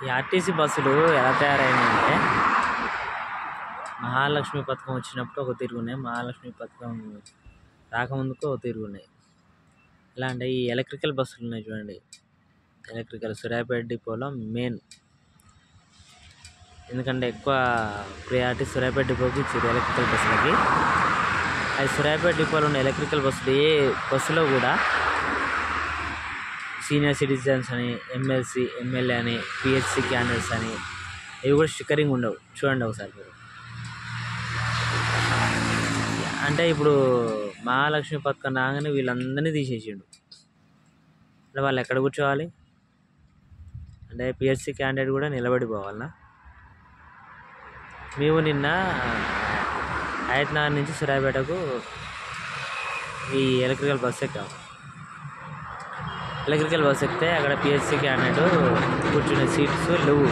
ఈ ఆర్టీసీ బస్సులు ఎలా తయారైనాయంటే మహాలక్ష్మి పథకం వచ్చినప్పుడు ఒక తిరుగున్నాయి, మహాలక్ష్మి పథకం రాకముందుకు ఒక తిరుగున్నాయి. ఎలా అంటే ఈ ఎలక్ట్రికల్ బస్సులు ఉన్నాయి చూడండి, ఎలక్ట్రికల్ సూర్యాపేట డిపోలో మెయిన్, ఎందుకంటే ఎక్కువ ప్రియారిటీ సూర్యాపేట డిపోకి ఇచ్చారు ఎలక్ట్రికల్ బస్సులకి. అది సూర్యాపేట డిపోలో ఉన్న ఎలక్ట్రికల్ బస్సులు ఏ బస్సులో కూడా సీనియర్ సిటిజన్స్ అని, ఎమ్మెల్సీ ఎమ్మెల్యే అని, పిహెచ్సి క్యాండిడేట్స్ అని ఇవి కూడా స్టిక్కరింగ్ ఉండవు. చూడండి ఒకసారి మీరు. అంటే ఇప్పుడు మహాలక్ష్మి పథకం రాగానే వీళ్ళందరినీ తీసేసిండు. అంటే వాళ్ళు ఎక్కడ కూర్చోవాలి? అంటే పిహెచ్సి క్యాండిడేట్ కూడా నిలబడిపోవాలన్నా? మేము నిన్న హయత్నగర్ నుంచి సూర్యాపేటకు ఈ ఎలక్ట్రికల్ బస్ ఎక్కాము. ఎలక్ట్రికల్ బస్ ఎక్కితే అక్కడ పిహెచ్సి క్యాండిడేట్ కూర్చునే సీట్స్ లేవు.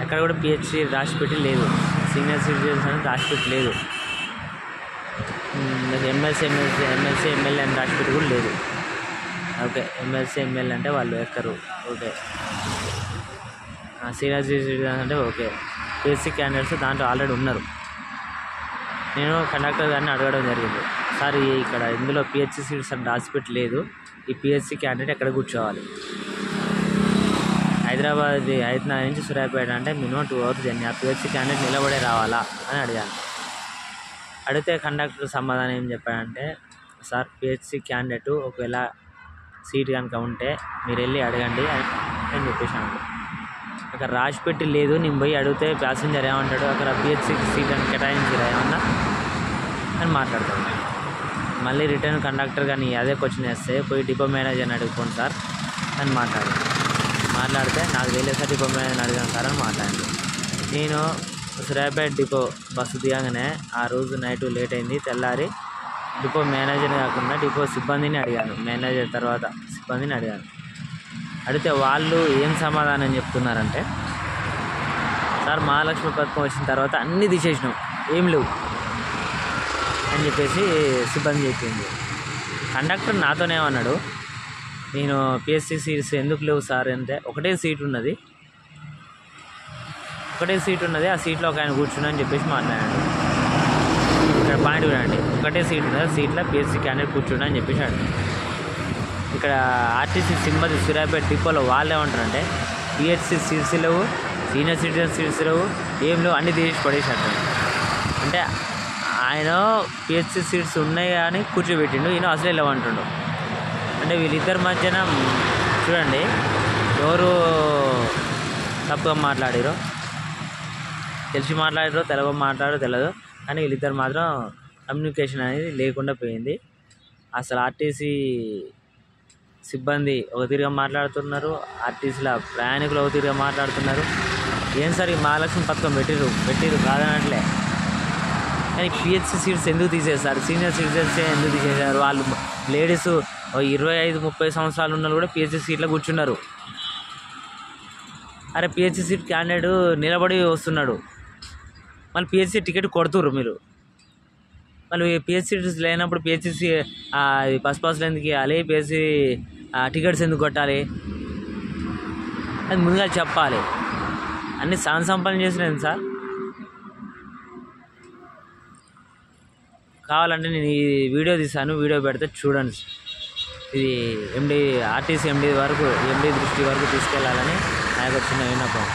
ఎక్కడ కూడా పిహెచ్సి రాసిపెట్టి లేదు, సీనియర్ సిటిజన్స్ అని రాసిపెట్టి లేదు, ఎమ్మెల్సీ ఎమ్మెల్యే అని రాసిపెట్టి కూడా లేదు. ఓకే, ఎమ్మెల్సీ ఎమ్మెల్యే అంటే వాళ్ళు ఎక్కరు. ఓకే, సీనియర్ సిటిజన్స్ అంటే ఓకే. పిహెచ్సి క్యాండిడేట్స్ దాంట్లో ఆల్రెడీ ఉన్నారు. నేను కండక్టర్ గారిని అడగడం జరిగింది, సార్ ఇక్కడ ఇందులో పిహెచ్సి సీట్స్ అని రాసిపెట్టి లేదు, ఈ పిహెచ్సి క్యాండిడేట్ ఎక్కడ కూర్చోవాలి? హైదరాబాద్ నుంచి సూర్యాపేట అంటే మినిమం 2 hours జర్నీ, ఆ పిహెచ్సి క్యాండిడేట్ నిలబడే రావాలా అని అడిగాను. అడిగితే కండక్టర్ సమాధానం ఏం చెప్పాడంటే, సార్ పిహెచ్సి క్యాండిడేట్ ఒకవేళ సీట్ కనుక ఉంటే మీరు వెళ్ళి అడగండి అని చెప్పేసాను. అక్కడ రాసిపెట్టి లేదు, నేను పోయి అడిగితే ప్యాసింజర్ ఏమంటాడు, అక్కడ పిహెచ్సికి సీట్ అని కేటాయించారా ఏమన్నా అని మాట్లాడతాడు. మళ్ళీ రిటర్న్ కండక్టర్ కానీ అదే క్వశ్చన్ వేస్తే పోయి డిపో మేనేజర్ని అడుగుకోండి సార్ అని మాట్లాడితే నాకు తెలియదు సార్, డిపో మేనేజర్ని అడిగాను సార్ అని మాట్లాడింది. నేను సూర్యాపేట డిపో బస్సు దిగగానే ఆ రోజు నైట్ లేట్ అయింది, తెల్లారి డిపో మేనేజర్ని కాకుండా డిపో సిబ్బందిని అడిగాను, మేనేజర్ తర్వాత సిబ్బందిని అడిగాను. అడిగితే వాళ్ళు ఏం సమాధానం చెప్తున్నారంటే, సార్ మహాలక్ష్మి పథకం వచ్చిన తర్వాత అన్నీ తీసేసినాం, ఏం లేవు అని చెప్పేసి సిబ్బంది చెప్పింది. కండక్టర్ నాతోనేమన్నాడు, నేను పిహెచ్సి సీట్స్ ఎందుకు లేవు సార్ అంటే, ఒకటే సీట్ ఉన్నది, ఆ సీట్లో ఒక ఆయన కూర్చున్నా అని చెప్పేసి మాట్లాడాడు. ఇక్కడ పాయింట్ వినండి, ఒకటే సీట్ ఉన్నది, ఆ సీట్లో పిహెచ్సి క్యాండిడేట్ కూర్చున్నా అని చెప్పేసి అన్నాడు. ఇక్కడ ఆర్టీసీ సిబ్బంది సూర్యాపేట డిపోలో వాళ్ళు ఏమంటారంటే, పిహెచ్సి సీట్స్ లేవు, సీనియర్ సిటిజన్ సీట్స్ లేవు, ఏం లేవు, అన్నీ తీసి పడేసాడు. అంటే ఆయన పిహెచ్సి సీట్స్ ఉన్నాయి కానీ కూర్చోబెట్టిండు, ఈయన అసలే లేవంటుండు. అంటే వీళ్ళిద్దరి మధ్యన చూడండి ఎవరు తప్పుగా మాట్లాడారో, తెలిసి మాట్లాడారో తెలియదు, కానీ వీళ్ళిద్దరు మాత్రం కమ్యూనికేషన్ అనేది లేకుండా పోయింది. అసలు ఆర్టీసీ సిబ్బంది ఒక తీరుగా మాట్లాడుతున్నారు, ఆర్టీసీలో ప్రయాణికులు ఒక తీరుగా మాట్లాడుతున్నారు. ఏం సార్ ఈ మహాలక్ష్మి పథకం పెట్టిరు కాదనట్లే, కానీ పిహెచ్సి సీట్స్ ఎందుకు తీసేస్తారు, సీనియర్ సిటిజన్స్ ఎందుకు తీసేశారు? వాళ్ళు లేడీస్ 25-30 సంవత్సరాలు ఉన్న కూడా పిహెచ్సి సీట్లో కూర్చున్నారు. అరే పిహెచ్సి సీట్ క్యాండిడేట్ నిలబడి వస్తున్నాడు, మళ్ళీ పిహెచ్సి టికెట్ కొడుతుర్రు మీరు. మళ్ళీ పిహెచ్సి లేనప్పుడు పిహెచ్సి బస్ పాస్లు ఎందుకు ఇవ్వాలి, పిహెచ్సి టికెట్స్ ఎందుకు కొట్టాలి అది ముందుగా చెప్పాలి. అన్ని సంపాదన చేసినాను సార్. కావాలంటే నేను ఈ వీడియో తీసాను, వీడియో పెడితే చూడండి. ఇది ఆర్టీసీ ఎండి దృష్టి వరకు తీసుకెళ్లాలని నాకు చిన్న విన్నపం.